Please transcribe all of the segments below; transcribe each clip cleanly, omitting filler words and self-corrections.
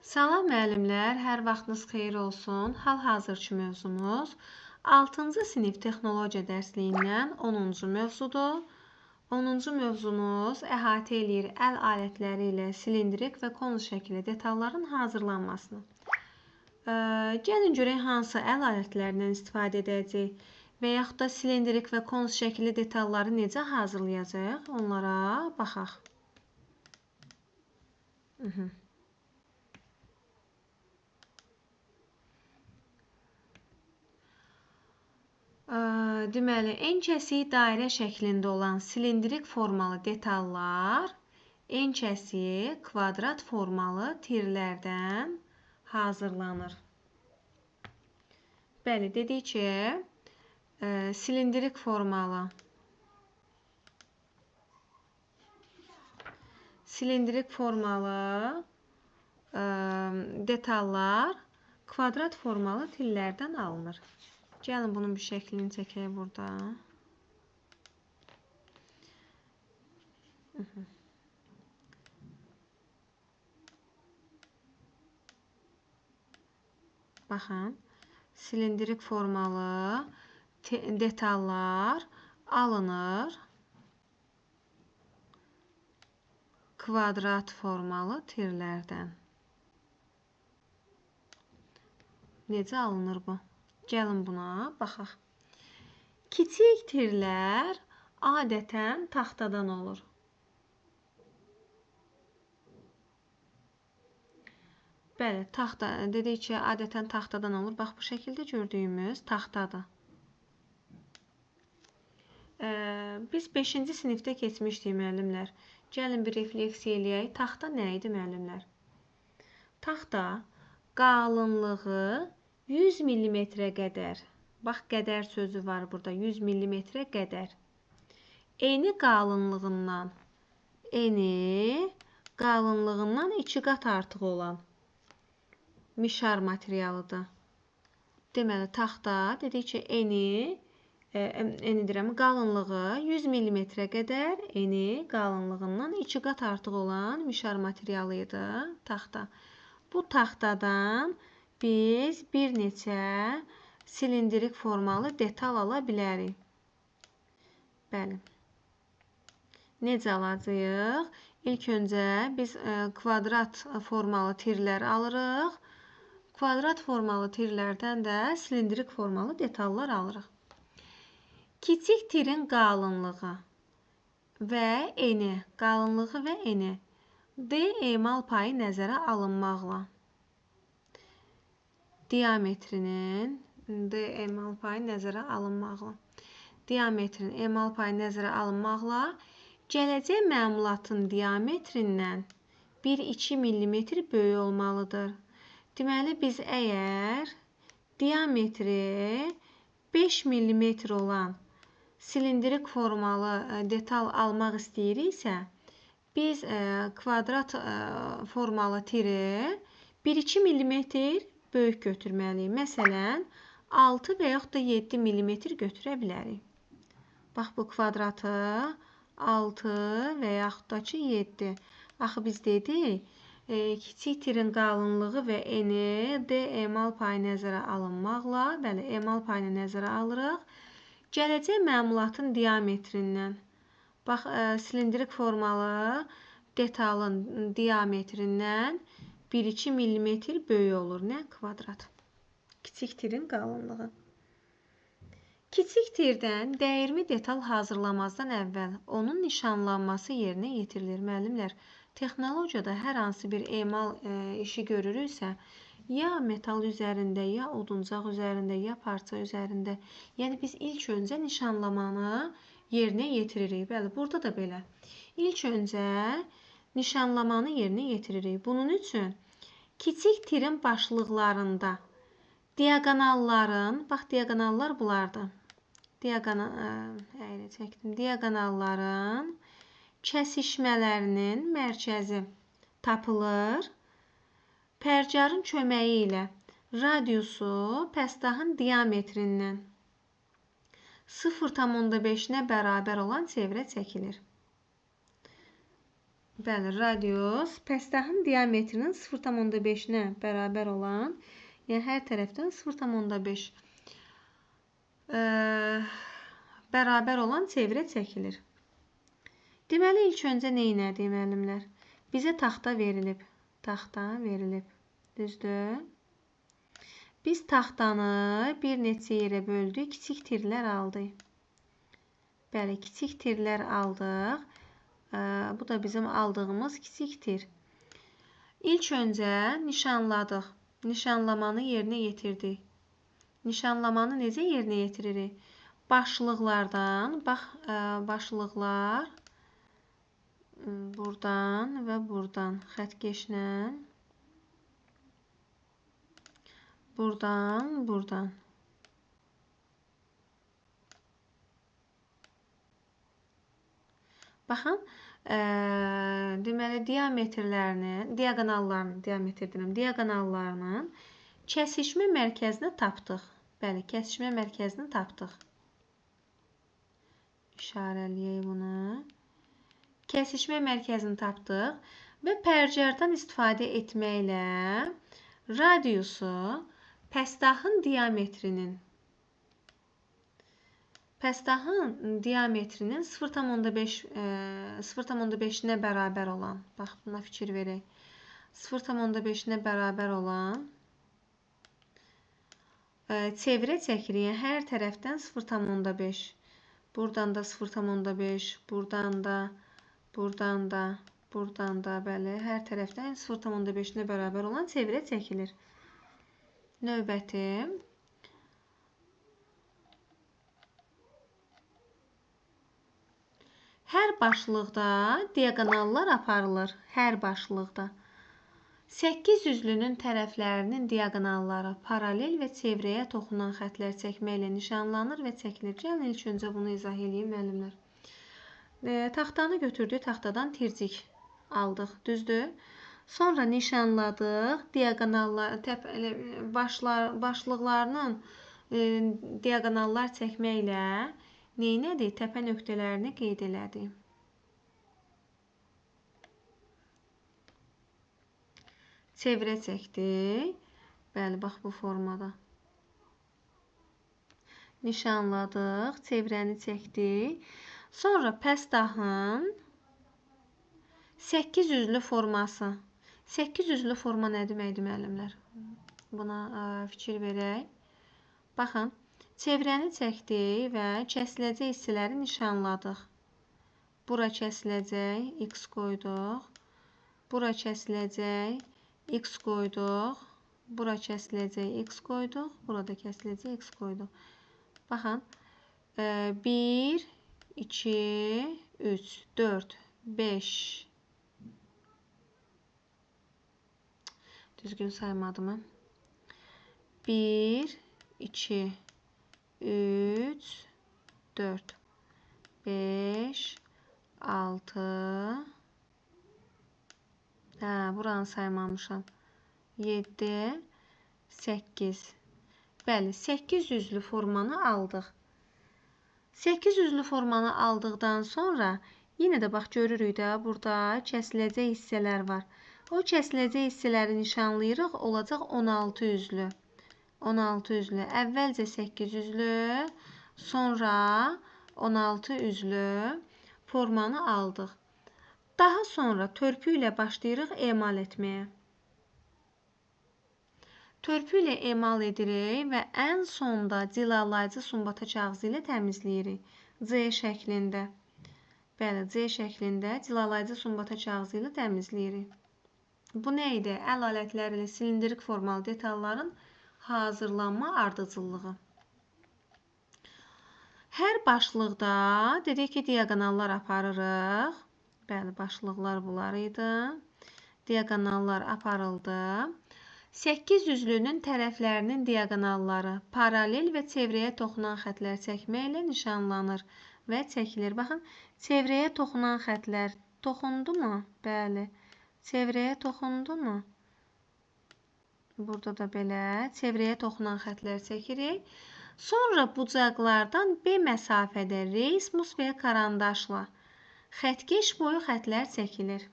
Salam müəllimlər, hər vaxtınız xeyir olsun. Hal-hazırki mövzumuz 6-cı sinif texnologiya dərsliyindən 10-cu mövzudur. 10-cu mövzumuz əhatə eləyir əl alətləri ilə silindrik və konus şəkilli detalların hazırlanmasını. Gəlin görək hansı əl alətlərindən istifadə edəcəyik və yaxud da silindrik və konus şəkilli detalları necə hazırlayacaq, onlara baxaq. Deməli, ən kəsiyi dairə şəklində olan silindrik formalı detallar ən kəsiyi kvadrat formalı tirlərdən hazırlanır. Bəli, dedik ki, silindrik formalı detallar kvadrat formalı tirlərdən alınır. Gəlin bunun bir şəklini çəkək burada. Baxın, silindrik formalı detallar alınır kvadrat formalı tirlərdən. Necə alınır bu? Gəlin buna baxaq. Kiçik tirlər adətən taxtadan olur. Bəli, dedik ki, adətən taxtadan olur. Bax, bu şəkildə gördüyümüz taxtadır. Biz 5-ci sinifdə keçmişdik müəllimlər. Gəlin bir refleksiya eləyək. Taxta nə idi müəllimlər? Taxta qalınlığı 100 mm qədər. Bax, qədər sözü var burada. 100 mm qədər. Eni qalınlığından 2 qat artıq olan mişar materialıdır. Deməli, taxta dedik ki, qalınlığı 100 mm qədər, eni qalınlığından 2 qat artıq olan mişar materialı idi taxta. Bu taxtadan biz bir neçə silindrik formalı detal ala bilərik. Bəli. Necə alacağıq? İlk öncə biz kvadrat formalı tirlər alırıq. Kvadrat formalı tirlərdən də silindrik formalı detallar alırıq. Kiçik tirin qalınlığı və eni, qalınlığı və eni D emal payı nəzərə alınmaqla diametrin emal payı nəzərə alınmaqla gələcək məmulatın diametrindən 1-2 mm böyük olmalıdır. Deməli, biz əgər diametri 5 mm olan silindrik formalı detal almaq istəyiriksə, biz kvadrat formalı tiri 1-2 mm böyük götürməliyik. Məsələn, 6 və yaxud da 7 mm götürə bilərik. Bax, bu kvadratı 6 və yaxud da ki 7. Axı biz dedik, kiçik tirin qalınlığı və eni D emal payı nəzərə alınmaqla, bəli, emal payını nəzərə alırıq. Gələcək məmulatın diametrindən, bax, silindrik formalı detalın diametrindən 1-2 mm böyük olur. Nə? Kvadrat. Kiçik tirin qalınlığı. Kiçik tirdən dəyirmi detal hazırlamazdan əvvəl onun nişanlanması yerinə yetirilir. Müəllimlər, texnologiyada hər hansı bir emal işi görürüksə, ya metal üzərində, ya oduncaq üzərində, ya parça üzərində. Yəni, biz ilk öncə nişanlamanı yerinə yetiririk. Bəli, burada da belə. İlk öncə nişanlamanı yerinə yetiririk. Bunun üçün kiçik tirin başlıqlarında diaqonalların, bax, diaqonallar bunlardır. Diaqonalların kəsişmələrinin mərkəzi tapılır. Pərcarın köməyi ilə radiusu pəstahın diametrindən 0,5-nə bərabər olan çevrə çəkilir. Bəli, radius pəstahın diametrinin 0,5-nə bərabər olan, yəni hər tərəfdən 0,5 bərabər olan çevrə çəkilir. Deməli, ilk öncə nə etdik müəllimlər? Bizə taxta verilib. Taxta verilib. Düzdür? Biz taxtanı bir neçə yerə böldük, kiçik tirlər aldıq. Bəli, kiçik tirlər aldıq. Bu da bizim aldığımız kiçik tir. İlk öncə nişanladıq. Nişanlamanı yerinə yetirdik. Nişanlamanı necə yerinə yetiririk? Başlıqlardan, bax, başlıqlar buradan və buradan xəttkeşlə, buradan. Baxın, deməli, diaqonallarının kəsişmə mərkəzini tapdıq. Bəli, kəsişmə mərkəzini tapdıq. İşarələyək bunu. Kəsişmə mərkəzini tapdıq və pərcərdən istifadə etməklə radiusu pəstahın diametrinin 0,5-nə bərabər olan, bax, buna fikir verək, 0,5-nə bərabər olan çevrə çəkirik. Hər tərəfdən 0,5. Buradan da 0,5, buradan da, bəli, hər tərəfdən 0,5-nə bərabər olan çevrə çəkilir. Növbəti. Hər başlıqda diaqonallar aparılır. Hər başlıqda. 8 üzlünün tərəflərinin diaqonalları paralel və çevrəyə toxunan xətlər çəkməklə nişanlanır və çəkilir. Gəlin, ilk öncə bunu izah edeyim, müəllimlər. Taxtanı götürdük, taxtadan tircik aldıq, düzdür? Sonra nişanladıq, başlıqlarının diaqonallar çəkməklə neynədik? Təpə nöqtələrini qeyd elədik. Çevrə çəkdik. Bəli, bax bu formada. Nişanladıq, çevrəni çəkdik. Sonra pəstahın 8 üzlü forması. 8 üzlü forma nə deməkdir, müəllimlər? Buna fikir verək. Baxın, çevrəni çəkdik və kəsiləcək hissələri nişanladıq. Bura kəsiləcək, x qoyduq. Bura kəsiləcək, x qoyduq. Bura kəsiləcək, x qoyduq. Burada kəsiləcək, x qoyduq. Baxın, 1, 2, 3, 4, 5. Düzgün saymadım. 1, 2, 3, 4, 5, 6. Buranı saymamışam. 7, 8. Bəli, 8 üzlü formanı aldıq. 8 üzlü formanı aldıqdan sonra yenə də bax görürük də burada kəsiləcək hissələr var. O kəsiləcək hissələri nişanlayırıq, olacaq 16 üzlü. 16 üzlü. Əvvəlcə 8 üzlü, sonra 16 üzlü formanı aldıq. Daha sonra törpü ilə başlayırıq emal etməyə. Törpü ilə emal edirik və ən sonda cilalayıcı sumbata kağızı ilə təmizləyirik. C şəklində. Bəli, C şəklində cilalayıcı sumbata kağızı ilə təmizləyirik. Bu nə idi? Əl alətləri ilə silindrik formalı detalların hazırlanma ardıcıllığı. Hər başlıqda dedik ki, diaqonallar aparırıq. Bəli, başlıqlar bunlar idi. Diaqonallar aparıldı. 8 üzlünün tərəflərinin diaqonalları paralel və çevrəyə toxunan xətlər çəkməklə nişanlanır və çəkilir. Baxın, çevrəyə toxunan xətlər toxundu mu? Bəli. Çevrəyə toxundu mu? Burada da belə çevrəyə toxunan xətlər çəkirik. Sonra bucaqlardan B məsafədə reysmus və ya karandaşla xəttkeş boyu xətlər çəkilir.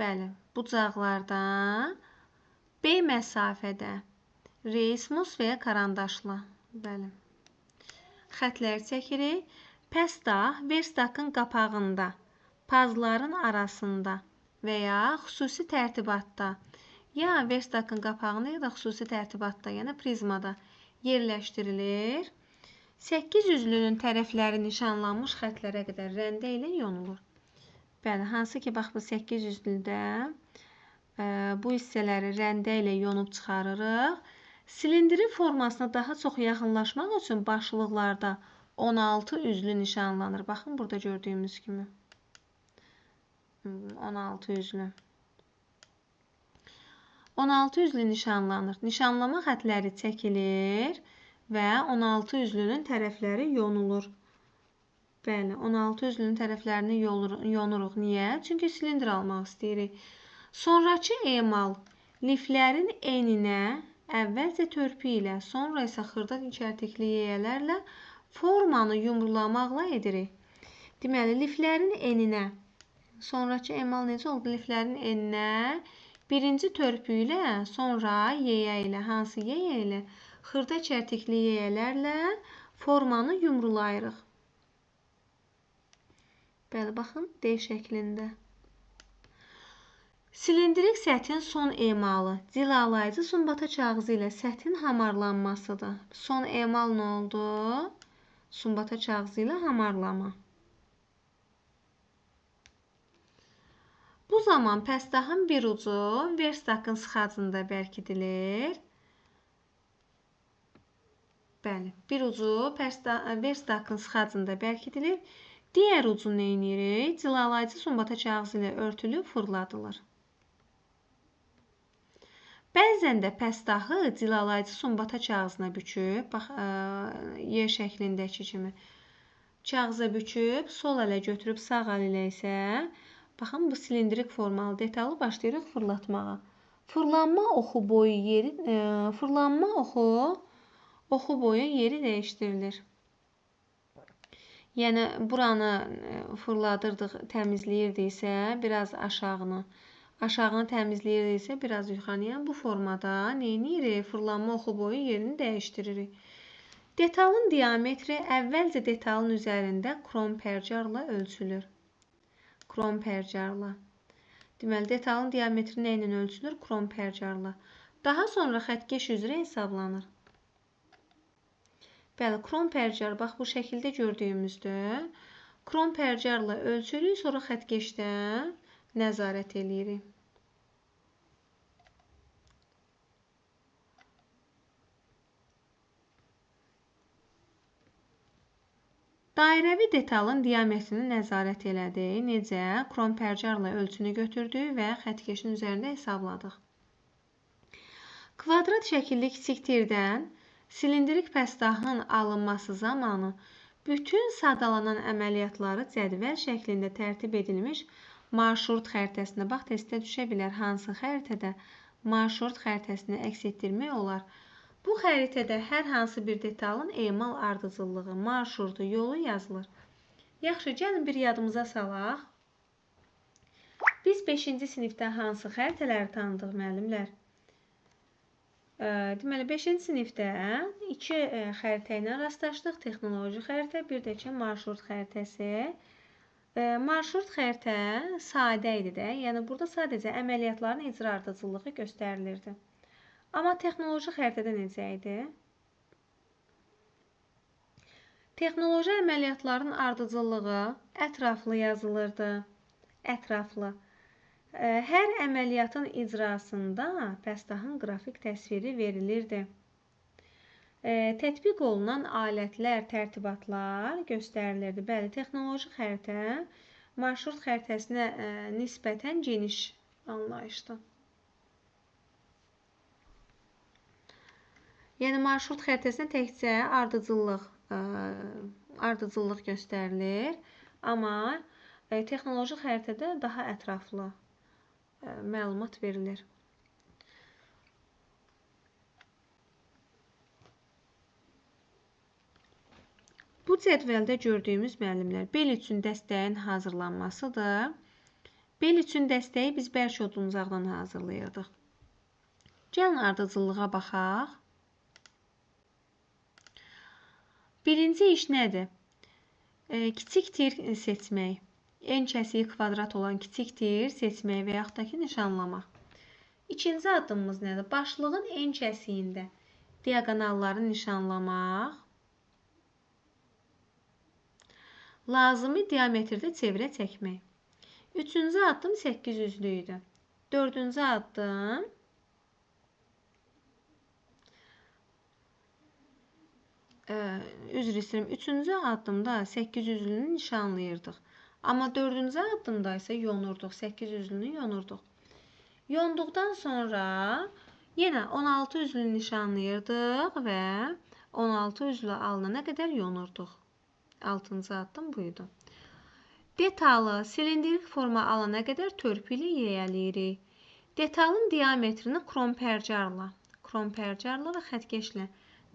Bəli, bucaqlardan B məsafədə reismus və ya karandaşla. Bəli. Xətlər çəkirik. Pəstah verstaqın qapağında, pazların arasında və ya xüsusi tərtibatda, ya verstaqın qapağında ya da xüsusi tərtibatda, yəni prizmada yerləşdirilir. 8 üzlünün tərəfləri nişanlanmış xətlərə qədər rəndə ilə yonulur. Bəli, hansı ki, bax bu 8 üzlüdə bu hissələri rəndə ilə yonub çıxarırıq. Silindrin formasına daha çox yaxınlaşmaq üçün başlıqlarda 16 üzlü nişanlanır. Baxın, burada gördüyümüz kimi. 16 üzlü. 16 üzlü nişanlanır. Nişanlama xətləri çəkilir və 16 üzlünün tərəfləri yonulur. Bəli, 16 üzlünün tərəflərini yonuruq. Niyə? Çünki silindr almaq istəyirik. Sonrakı emal liflərin eninə əvvəlcə törpü ilə, sonra isə xırda çərtikli yeyələrlə formanı yumrulamaqla edirik. Deməli, liflərin eninə, sonrakı emal necə oldu? Liflərin eninə birinci törpü ilə, sonra yeyə ilə, hansı yeyə ilə? Xırda çərtikli yeyələrlə formanı yumrulayırıq. Bəli, baxın, D şəklində. Silindrik səthin son emalı cilalayıcı sumbata kağızı ilə səthin hamarlanmasıdır. Son emal nə oldu? Sumbata kağızı ilə hamarlama. Bu zaman pəstahın bir ucu verstaqın sıxacında bərkidilir. Bəli, bir ucu verstaqın sıxacında bərkidilir. Digər ucu nə edirik? Cilalayıcı sumbata kağızı ilə örtülüb fırladılır. Bəzən də pəstahı cilalayıcı sumbata kağızına büküb, bax, Y şəklindəki kimi kağıza büküb, sol ələ götürüb, sağ əl ilə isə, baxın, bu silindrik formalı detalı başlayırıq fırlatmağa. Fırlanma oxu boyu yeri dəyişdirilir. Yəni, buranı fırladırdıq, təmizləyirdiksə, biraz aşağını təmizləyirdiksə, biraz yuxarıya. Bu formada nə edirik? Fırlanma oxu boyu yerini dəyişdiririk. Detalın diametri əvvəlcə detalın üzərində krom pərcarla ölçülür. Krom pərcarla. Deməli, detalın diametri nə ilə ölçülür? Krom pərcarla. Daha sonra xəttkeş üzrə hesablanır. Bəli, krom pərcar, bax, bu şəkildə gördüyümüzdür. Krom pərcarla ölçürük, sonra xəttkeşdə nəzarət eləyirik. Dairəvi detalın diametrini nəzarət elədik. Necə? Krom pərcarla ölçünü götürdük və xəttkeşin üzərində hesabladıq. Kvadrat şəkilli kiçik tirdən silindrik pəstahın alınması zamanı bütün sadalanan əməliyyatları cədvəl şəklində tərtib edilmiş marşrut xəritəsinə, bax, testdə düşə bilər, hansı xəritədə marşrut xəritəsini əks etdirmək olar. Bu xəritədə hər hansı bir detalın emal ardıcıllığı, marşrutu, yolu yazılır. Yaxşı, gəlin bir yadımıza salaq. Biz 5-ci sinifdə hansı xəritələri tanıdıq, müəllimlər? Deməli, 5-ci sinifdə 2 xəritə ilə rastlaşdıq. Texnoloji xəritə, bir də ki, marşrut xəritəsi. Marşrut xəritə sadə idi də. Yəni, burada sadəcə əməliyyatların icra ardıcıllığı göstərilirdi. Amma texnoloji xəritədə necə idi? Texnoloji əməliyyatların ardıcıllığı ətraflı yazılırdı. Ətraflı. Hər əməliyyatın icrasında pəstahın qrafik təsviri verilirdi. Tətbiq olunan alətlər, tərtibatlar göstərilirdi. Bəli, texnoloji xəritə marşrut xəritəsinə nisbətən geniş anlayışdır. Yəni, marşrut xəritəsinə təkcə ardıcıllıq göstərilir, amma texnoloji xəritədə daha ətraflı məlumat verilir. Bu cədvəldə gördüyümüz müəllimlər bel üçün dəstəyin hazırlanmasıdır. Bel üçün dəstəyi biz bərk oduncaqdan hazırlayırdıq. Gəlin ardıcıllığa baxaq. Birinci iş nədir? Kiçik tir seçmək. En kəsiyi kvadrat olan kiçik tir seçmək və yaxud da ki, nişanlamaq. İkinci addımımız nədir? Başlığın en kəsiyində diaqonalları nişanlamaq. Lazımi diametrdə çevrə çəkmək. Üçüncü addım 800'lü idi. Dördüncü addım üzr istəyirəm. Üçüncü addımda 800'lünü nişanlayırdıq. Amma dördüncü addımda isə yonurduq. 800'lünü yonurduq. Yonduqdan sonra yenə 16 üzlünü nişanlayırdıq və 16 üzlü alınana qədər yonurduq. 6-cı addım buydu. Detalı silindrik forma alana qədər törpü ilə yiyələyirik. Detalın diametrini krompercarla və xətkeşlə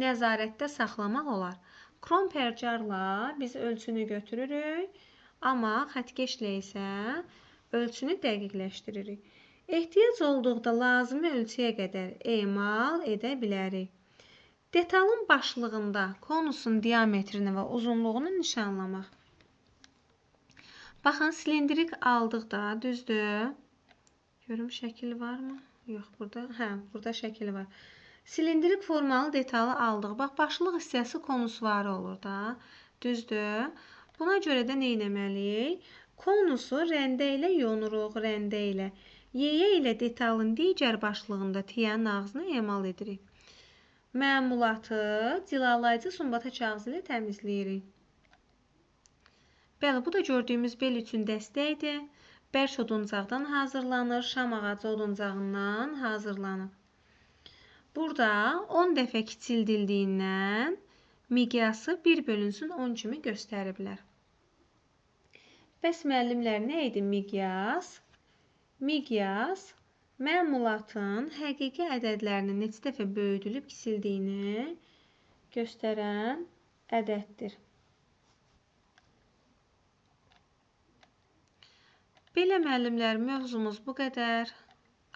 nəzarətdə saxlamaq olar. Krompercarla biz ölçünü götürürük, amma xətkeşlə isə ölçünü dəqiqləşdiririk. Ehtiyac olduqda lazımi ölçüyə qədər emal edə bilərik. Detalın başlığında konusun diametrini və uzunluğunu nişanlamaq. Baxın, silindrik aldıq da, düzdür. Görüm, şəkil varmı? Yox, burada. Burada şəkil var. Silindrik formalı detalı aldıq. Bax, başlıq hissəsi konusvarı olur da, düzdür. Buna görə də nə etməliyik? Konusu rəndə ilə yonuruq, rəndə ilə. Yeyə ilə detalın digər başlığında tiyənin ağzını emal edirik. Məmulatı cilalayıcı sumbata kağızı ilə təmizləyirik. Bəli, bu da gördüyümüz bel üçün dəstəkdir. Bərk oduncaqdan hazırlanır, şam ağacı oduncağından hazırlanır. Burada 10 dəfə kiçildirdiyindən miqyası 1 bölünsün 10 kimi göstəriblər. Bəs müəllimlər, nə idi miqyas? Miqyas məmulatın həqiqi ədədlərinin neçə dəfə böyüdülüb kiçildiyini göstərən ədəddir. Belə müəllimlər, mövzumuz bu qədər.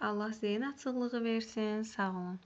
Allah zeyn açıqlığı versin. Sağ olun.